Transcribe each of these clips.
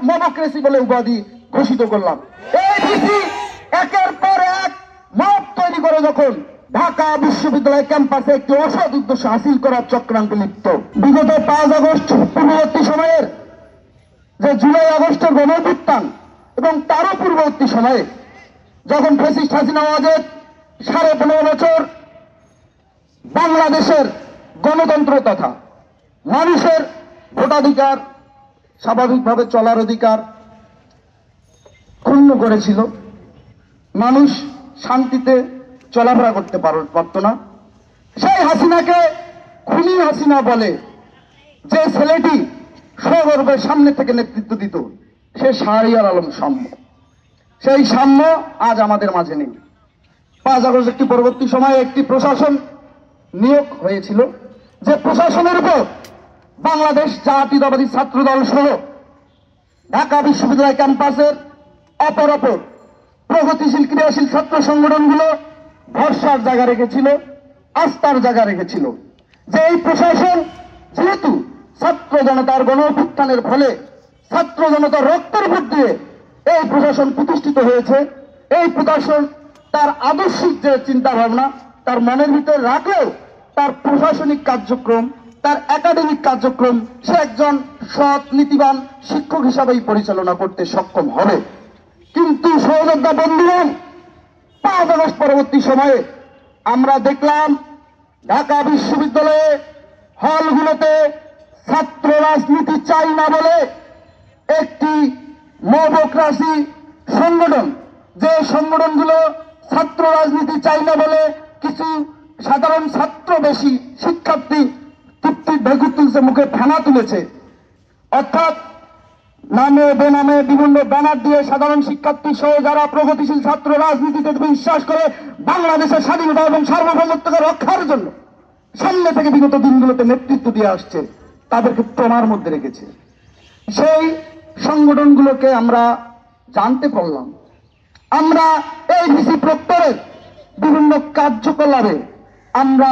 Democracy বলে উপাধি ঘোষিত করলাম। এই ভিসি একের পর এক মব তৈরি করে যখন ঢাকা বিশ্ববিদ্যালয় ক্যাম্পাসে একটি অসৎ উদ্দেশ্য হাসিল করার চক্রান্তে লিপ্ত। বিগত 5 আগস্ট পূর্ববর্তী সময়ের যে জুলাই আগস্টের গণঅভ্যুত্থান এবং তারও পূর্ববর্তী সময়ে যখন ফ্যাসিস্ট হাসিনা ওয়াজেদ 15.5 বছর বাংলাদেশের গণতন্ত্র তথা মানুষের ভোটাধিকার, স্বাভাবিকভাবে চলার অধিকার ক্ষুণ্ণ করেছিল, মানুষ শান্তিতে চলাফেরা করতে পারত না, সেই হাসিনাকে খুনি হাসিনা বলে যে ছেলেটি সগর্বের সামনে থেকে নেতৃত্ব দিত, সে শাহরিয়ার আলম সাম্য। সেই সাম্য আজ আমাদের মাঝে নেই। 5 আগস্ট একটি পরবর্তী সময়ে একটি প্রশাসন নিয়োগ হয়েছিল, যে প্রশাসনের উপর বাংলাদেশ জাতীয়তাবাদী ছাত্রদল সহ ঢাকা বিশ্ববিদ্যালয় ক্যাম্পাসের অপর প্রগতিশীল ক্রিয়াশীল ছাত্র সংগঠনগুলো ভরসার জায়গা রেখেছিল, আস্থার জায়গা রেখেছিল যে এই প্রশাসন যেহেতু ছাত্র জনতার গণঅভ্যুত্থানের ফলে ছাত্র জনতার রক্তের ভোট দিয়ে এই প্রশাসন প্রতিষ্ঠিত হয়েছে, এই প্রশাসন তার আদর্শিক যে চিন্তা ভাবনা তার মনের ভিতরে রাখলেও তার প্রশাসনিক কার্যক্রম, তার একাডেমিক কার্যক্রম সে একজন সৎ নীতিবান শিক্ষক হিসাবেই পরিচালনা করতে সক্ষম হবে। কিন্তু সহযোদ্ধা বন্ধুগণ, 5 আগস্ট পরবর্তী সময়ে আমরা দেখলাম ঢাকা বিশ্ববিদ্যালয়ে হলগুলোতে ছাত্র রাজনীতি চাই না বলে একটি মবক্রাসি সংগঠন, যে সংগঠনগুলো ছাত্র রাজনীতি চাই না বলে কিছু সাধারণ ছাত্র বেশি শিক্ষার্থী তৃপ্তির ঢেকুর তুলছে, মুখে ফেনা তুলেছে, অর্থাৎ নামে বেনামে বিভিন্ন ব্যানার দিয়ে সাধারণ শিক্ষার্থী সহ যারা প্রগতিশীল ছাত্র রাজনীতিতে বিশ্বাস করে বাংলাদেশের স্বাধীনতা এবং সার্বভৌমত্বকে রক্ষার জন্য সামনে থেকে বিগত দিনগুলোতে নেতৃত্ব দিয়ে আসছে, তাদেরকে প্রমার মধ্যে রেখেছে। সেই সংগঠনগুলোকে আমরা জানতে পারলাম, আমরা এই ভিসি প্রক্টরের বিভিন্ন কার্যকলাপে আমরা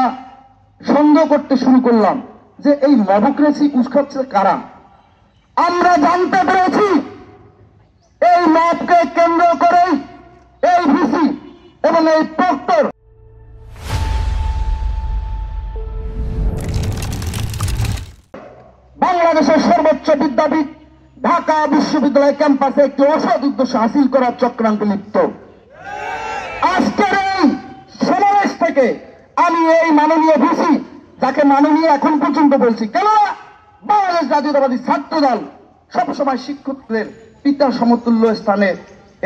সন্দেহ করতে শুরু করলাম যে এই ডেমোক্রেসি উস্কাচ্ছে কারা। আমরা জানতে পেরেছি এই মবকে কেন্দ্র করে এই ভিসি এবং এই প্রক্টর বাংলাদেশের সর্বোচ্চ বিদ্যাপীঠ ঢাকা বিশ্ববিদ্যালয় ক্যাম্পাসে একটি অসৎ উদ্দেশ্য হাসিল করার চক্রান্তে লিপ্ত। আজকের এই সমাবেশ থেকে আমি এই মাননীয় ভিসি, যাকে মাননীয় এখন পর্যন্ত বলছি, কেননা বাংলাদেশ জাতীয়তাবাদী ছাত্রদল সবসময় শিক্ষকদের পিতা সমতুল্য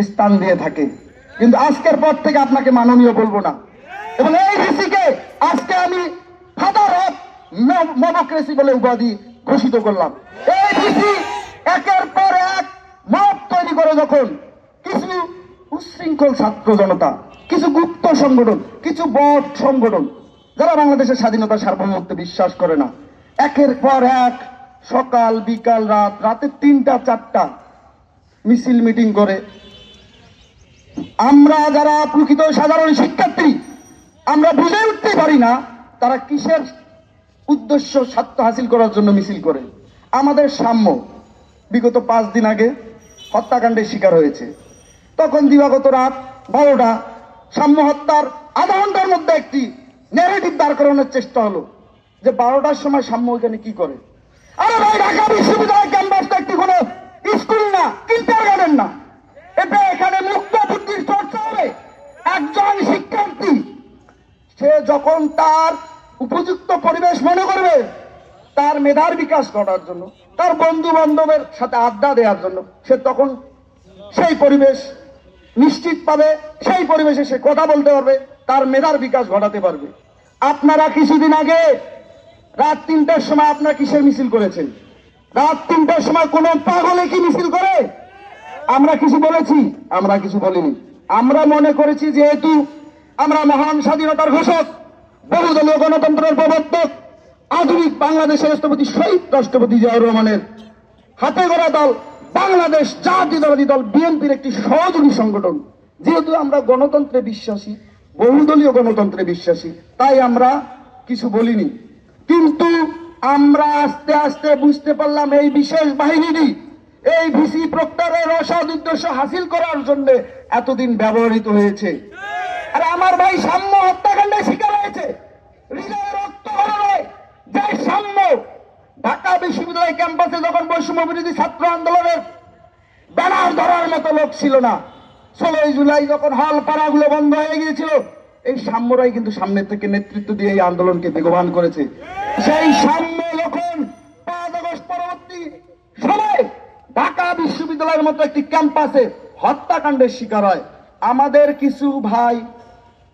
স্থান দিয়ে থাকে, কিন্তু আজকের পর থেকে আপনাকে মাননীয় বলবো না। এবং এই ভিসিকে আজকে আমি ফাদার অফ ডেমোক্রেসি বলে উপাধি ঘোষিত করলাম। এই ভিসি একের পর এক মব তৈরি করে যখন কিছু উচ্ছৃঙ্খল ছাত্র জনতা, কিছু গুপ্ত সংগঠন, কিছু বট সংগঠন যারা বাংলাদেশের স্বাধীনতা সার্বভৌমত্বে বিশ্বাস করে না, একের পর এক সকাল বিকাল রাতে 3টা 4টা মিছিল মিটিং করে, আমরা যারা প্রকৃত সাধারণ শিক্ষার্থী আমরা বুঝে উঠতে পারি না তারা কিসের উদ্দেশ্য স্বার্থ হাসিল করার জন্য মিছিল করে। আমাদের সাম্য বিগত 5 দিন আগে হত্যাকাণ্ডের শিকার হয়েছে, তখন দিবাগত রাত 12টা সাম্য হত্যার আধা ঘন্টার মধ্যে একটি ন্যারেটিভ দাঁড় করানোর চেষ্টা হলো যে 12টার সময় সাম্য ওইখানে কি করে। আরে ভাই, ঢাকা বিশ্ববিদ্যালয় ক্যাম্পাসটা একটি কোনো স্কুল না, কিন্ডারগার্টেন না, এটা এখানে মুক্ত বুদ্ধির চর্চা হবে। একজন শিক্ষার্থী সে যখন তার উপযুক্ত পরিবেশ মনে করবে তার মেধার বিকাশ ঘটার জন্য, তার বন্ধু বান্ধবের সাথে আড্ডা দেওয়ার জন্য, সে তখন সেই পরিবেশ নিশ্চিত পাবে, সেই পরিবেশে সে কথা বলতে পারবে, তার মেধার বিকাশ ঘটাতে পারবে। আপনারা কিছুদিন আগে রাত 3টার সময় আপনারা কিসের মিছিল করেছেন? রাত 3টার সময় কোন পাগলে কি মিছিল করে? আমরা কিছু বলেছি? আমরা কিছু বলিনি। আমরা মনে করেছি যেহেতু আমরা মহান স্বাধীনতার ঘোষক, বহুদলীয় গণতন্ত্রের প্রবর্তক, আধুনিক বাংলাদেশের রাষ্ট্রপতি শহীদ রাষ্ট্রপতি জিয়াউর রহমানের হাতে গড়া দল বাংলাদেশ জাতীয়তাবাদী দল বিএনপির একটি সহযোগী সংগঠন, যেহেতু আমরা গণতন্ত্রে বিশ্বাসী, বহুদলীয় গণতন্ত্রে বিশ্বাসী, তাই আমরা কিছু বলিনি। কিন্তু আমরা আস্তে আস্তে বুঝতে পারলাম এই বিশেষ বাহিনীটি এই ভিসি প্রক্টরের অসৎ উদ্দেশ্য হাসিল করার জন্য এতদিন ব্যবহৃত হয়েছে। আর আমার ভাই সাম্য হত্যাকাণ্ডের শিকার হয়েছে, হৃদয়ে রক্ত হরণে যে সাম্য ঢাকা বিশ্ববিদ্যালয় ক্যাম্পাসে যখন বৈষম্য বিরোধী ছাত্র আন্দোলনের ব্যানার ধরার মতো লোক ছিল না, 16 জুলাই যখন হল পাড়াগুলো বন্ধ হয়ে গিয়েছিল, এই সাম্যরাই কিন্তু সামনের থেকে নেতৃত্ব দিয়ে এই আন্দোলনকে বেগবান করেছে। সেই সাম্য যখন 5 আগস্ট পরবর্তী সময় ঢাকা বিশ্ববিদ্যালয়ের মতো একটি ক্যাম্পাসে হত্যাকাণ্ডের শিকার হয়, আমাদের কিছু ভাই,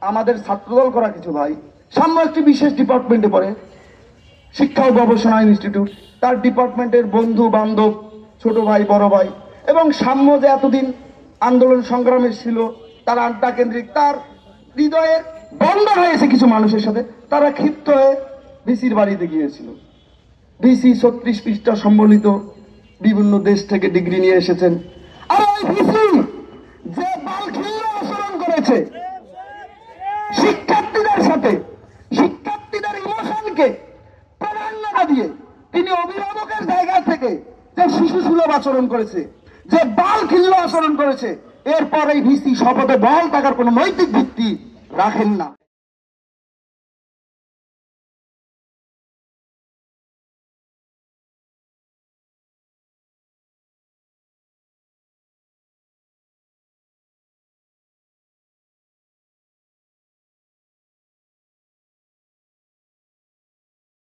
আমাদের ছাত্রদল করা কিছু ভাই, সাম্য একটি বিশেষ ডিপার্টমেন্টে পড়ে, শিক্ষা ও গবেষণা ইনস্টিটিউট, তার ডিপার্টমেন্টের বন্ধু বান্ধব, ছোট ভাই বড় ভাই, এবং সাম্য যে এতদিন আন্দোলন সংগ্রামে ছিল, তার আড্ডা কেন্দ্রিক, তার হৃদয়ের বন্ধ হয়েছে কিছু মানুষের সাথে, তারা ক্ষিপ্ত হয়ে ভিসির বাড়িতে গিয়েছিল। ভিসি 36 পৃষ্ঠা সম্বলিত বিভিন্ন দেশ থেকে ডিগ্রি নিয়ে এসেছেন। আর ওই ভিসি যে বালখিল্য আচরণ করেছে শিক্ষার্থীদের সাথে, শিক্ষার্থীদের ইমোশনকে প্রাধান্য না দিয়ে তিনি অভিভাবকের জায়গা থেকে যে শিশু সুলভ আচরণ করেছে, যে বালখিল্য আচরণ করেছে, এরপর এই ভিসি শপথে বহাল থাকার কোনো নৈতিক ভিত্তি রাখেন না।